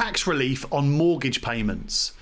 tax relief on mortgage payments.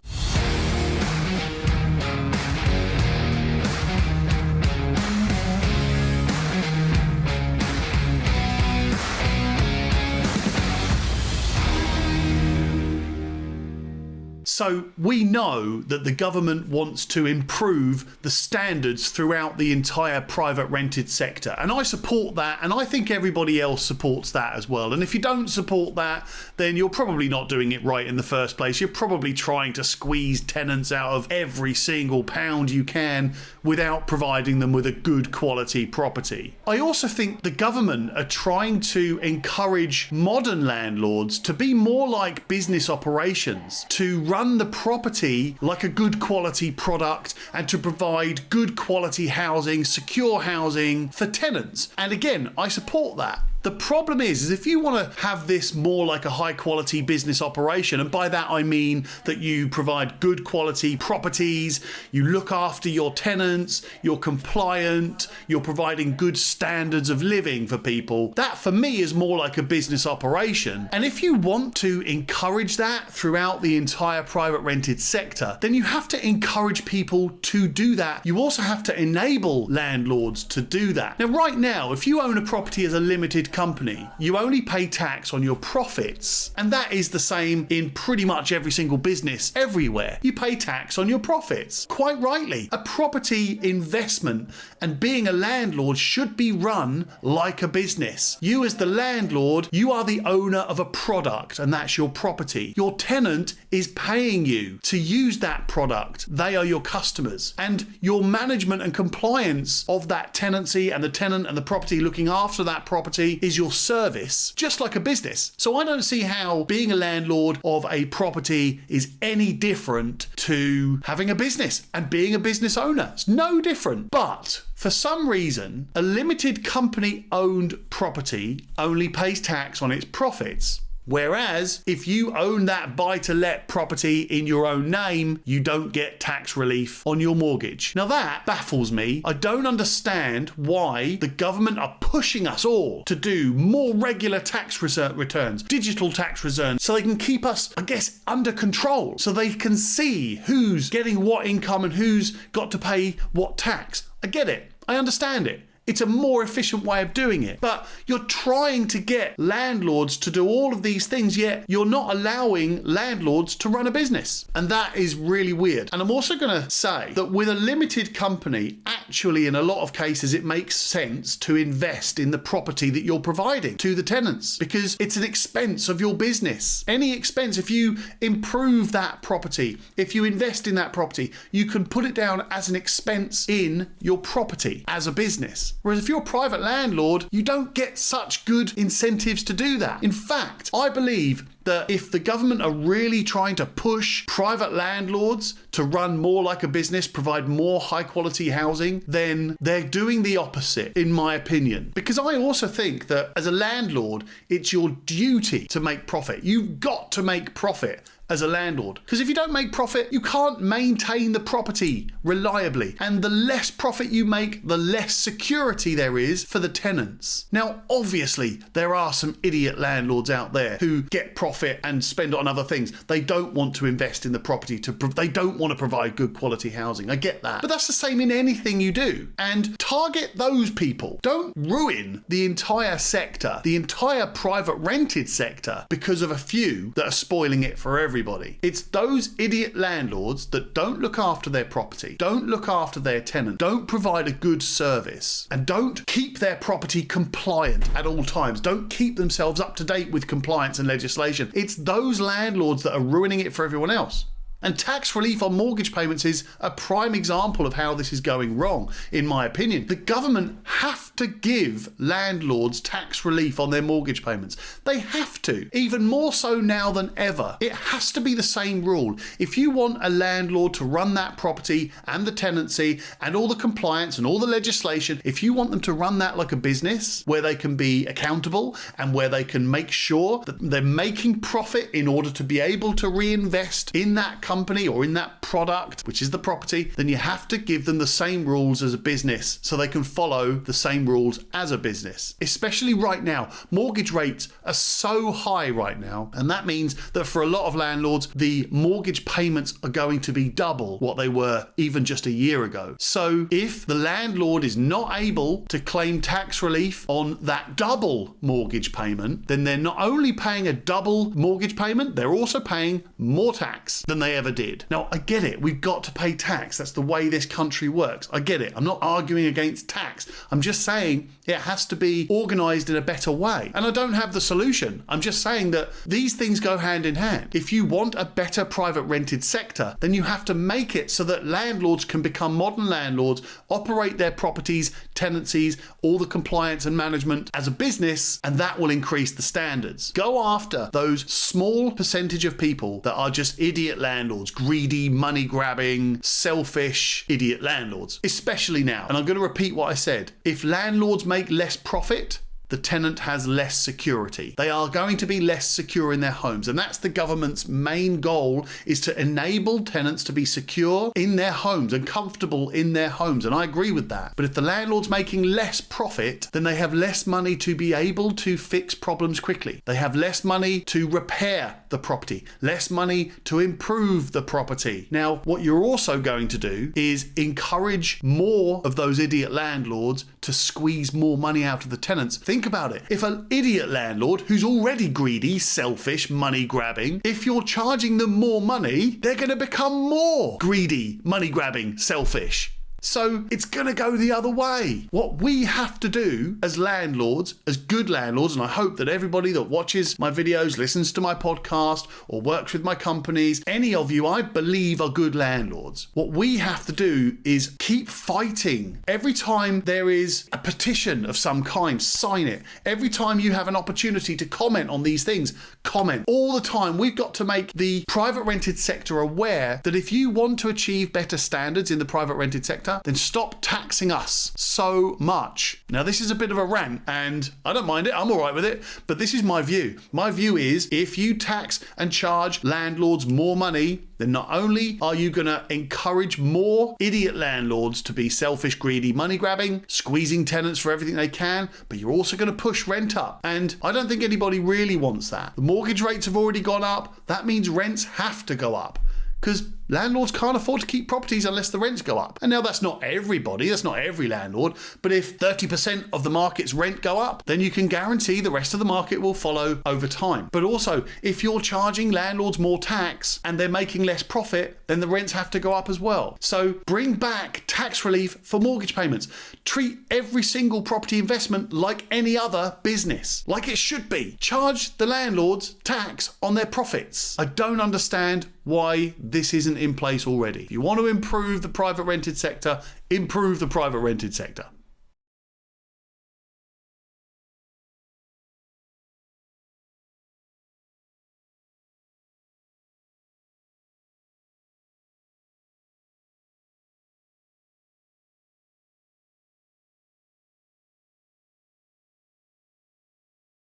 So we know that the government wants to improve the standards throughout the entire private rented sector. And I support that, and I think everybody else supports that as well. And if you don't support that, then you're probably not doing it right in the first place. You're probably trying to squeeze tenants out of every single pound you can without providing them with a good quality property. I also think the government are trying to encourage modern landlords to be more like business operations, to run the property like a good quality product and to provide good quality housing, secure housing for tenants. And again, I support that. The problem is if you want to have this more like a high quality business operation, and by that I mean that you provide good quality properties, you look after your tenants, you're compliant, you're providing good standards of living for people, that for me is more like a business operation. And if you want to encourage that throughout the entire private rented sector, then you have to encourage people to do that. You also have to enable landlords to do that. Now, right now, if you own a property as a limited company, you only pay tax on your profits, and that is the same in pretty much every single business everywhere. You pay tax on your profits. Quite rightly, a property investment and being a landlord should be run like a business. You as the landlord, you are the owner of a product, and that's your property. Your tenant is paying you to use that product. They are your customers, and your management and compliance of that tenancy and the tenant and the property looking after that property is your service, just like a business. So I don't see how being a landlord of a property is any different to having a business and being a business owner. It's no different. But for some reason, a limited company owned property only pays tax on its profits. Whereas if you own that buy-to-let property in your own name, you don't get tax relief on your mortgage. Now that baffles me. I don't understand why the government are pushing us all to do more regular tax returns, digital tax returns, so they can keep us, I guess, under control, so they can see who's getting what income and who's got to pay what tax. I get it. I understand it. It's a more efficient way of doing it. But you're trying to get landlords to do all of these things, yet you're not allowing landlords to run a business. And that is really weird. And I'm also going to say that with a limited company, actually, in a lot of cases, it makes sense to invest in the property that you're providing to the tenants, because it's an expense of your business. Any expense, if you improve that property, if you invest in that property, you can put it down as an expense in your property as a business. Whereas if you're a private landlord, you don't get such good incentives to do that. In fact, I believe that if the government are really trying to push private landlords to run more like a business, provide more high quality housing, then they're doing the opposite, in my opinion. Because I also think that as a landlord, it's your duty to make profit. You've got to make profit as a landlord. Because if you don't make profit, you can't maintain the property reliably. And the less profit you make, the less security there is for the tenants. Now, obviously, there are some idiot landlords out there who get profit and spend it on other things. They don't want to invest in the property. They don't want to provide good quality housing. I get that. But that's the same in anything you do. And target those people. Don't ruin the entire sector, the entire private rented sector, because of a few that are spoiling it for everybody. It's those idiot landlords that don't look after their property, don't look after their tenant, don't provide a good service, and don't keep their property compliant at all times, don't keep themselves up to date with compliance and legislation. It's those landlords that are ruining it for everyone else. And tax relief on mortgage payments is a prime example of how this is going wrong, in my opinion. The government have to give landlords tax relief on their mortgage payments. They have to, even more so now than ever. It has to be the same rule. If you want a landlord to run that property and the tenancy and all the compliance and all the legislation, if you want them to run that like a business where they can be accountable and where they can make sure that they're making profit in order to be able to reinvest in that company company or in that product, which is the property, then you have to give them the same rules as a business so they can follow the same rules as a business. Especially right now, mortgage rates are so high right now, and that means that for a lot of landlords, the mortgage payments are going to be double what they were even just a year ago. So if the landlord is not able to claim tax relief on that double mortgage payment, then they're not only paying a double mortgage payment, they're also paying more tax than they ever did. Now, I get it. We've got to pay tax. That's the way this country works. I get it. I'm not arguing against tax. I'm just saying it has to be organized in a better way. And I don't have the solution. I'm just saying that these things go hand in hand. If you want a better private rented sector, then you have to make it so that landlords can become modern landlords, operate their properties, tenancies, all the compliance and management as a business, and that will increase the standards. Go after those small percentage of people that are just idiot landlords, greedy, money-grabbing, selfish, idiot landlords, especially now. And I'm going to repeat what I said. If landlords make less profit, the tenant has less security. They are going to be less secure in their homes. And that's the government's main goal, is to enable tenants to be secure in their homes and comfortable in their homes. And I agree with that. But if the landlord's making less profit, then they have less money to be able to fix problems quickly. They have less money to repair the property, less money to improve the property. Now, what you're also going to do is encourage more of those idiot landlords to squeeze more money out of the tenants. Think about it. If an idiot landlord who's already greedy, selfish, money grabbing, if you're charging them more money, they're going to become more greedy, money grabbing, selfish. So it's going to go the other way. What we have to do as landlords, as good landlords, and I hope that everybody that watches my videos, listens to my podcast, or works with my companies, any of you I believe are good landlords. What we have to do is keep fighting. Every time there is a petition of some kind, sign it. Every time you have an opportunity to comment on these things, comment. All the time, we've got to make the private rented sector aware that if you want to achieve better standards in the private rented sector, then stop taxing us so much. Now, this is a bit of a rant, and I don't mind it. I'm all right with it. But this is my view. My view is if you tax and charge landlords more money, then not only are you going to encourage more idiot landlords to be selfish, greedy, money grabbing, squeezing tenants for everything they can, but you're also going to push rent up. And I don't think anybody really wants that. The mortgage rates have already gone up. That means rents have to go up, because landlords can't afford to keep properties unless the rents go up. And now that's not everybody, that's not every landlord, but if 30% of the market's rent go up, then you can guarantee the rest of the market will follow over time. But also, if you're charging landlords more tax and they're making less profit, then the rents have to go up as well. So bring back tax relief for mortgage payments. Treat every single property investment like any other business, like it should be. Charge the landlords tax on their profits. I don't understand why this isn't in place already. If you want to improve the private rented sector, improve the private rented sector.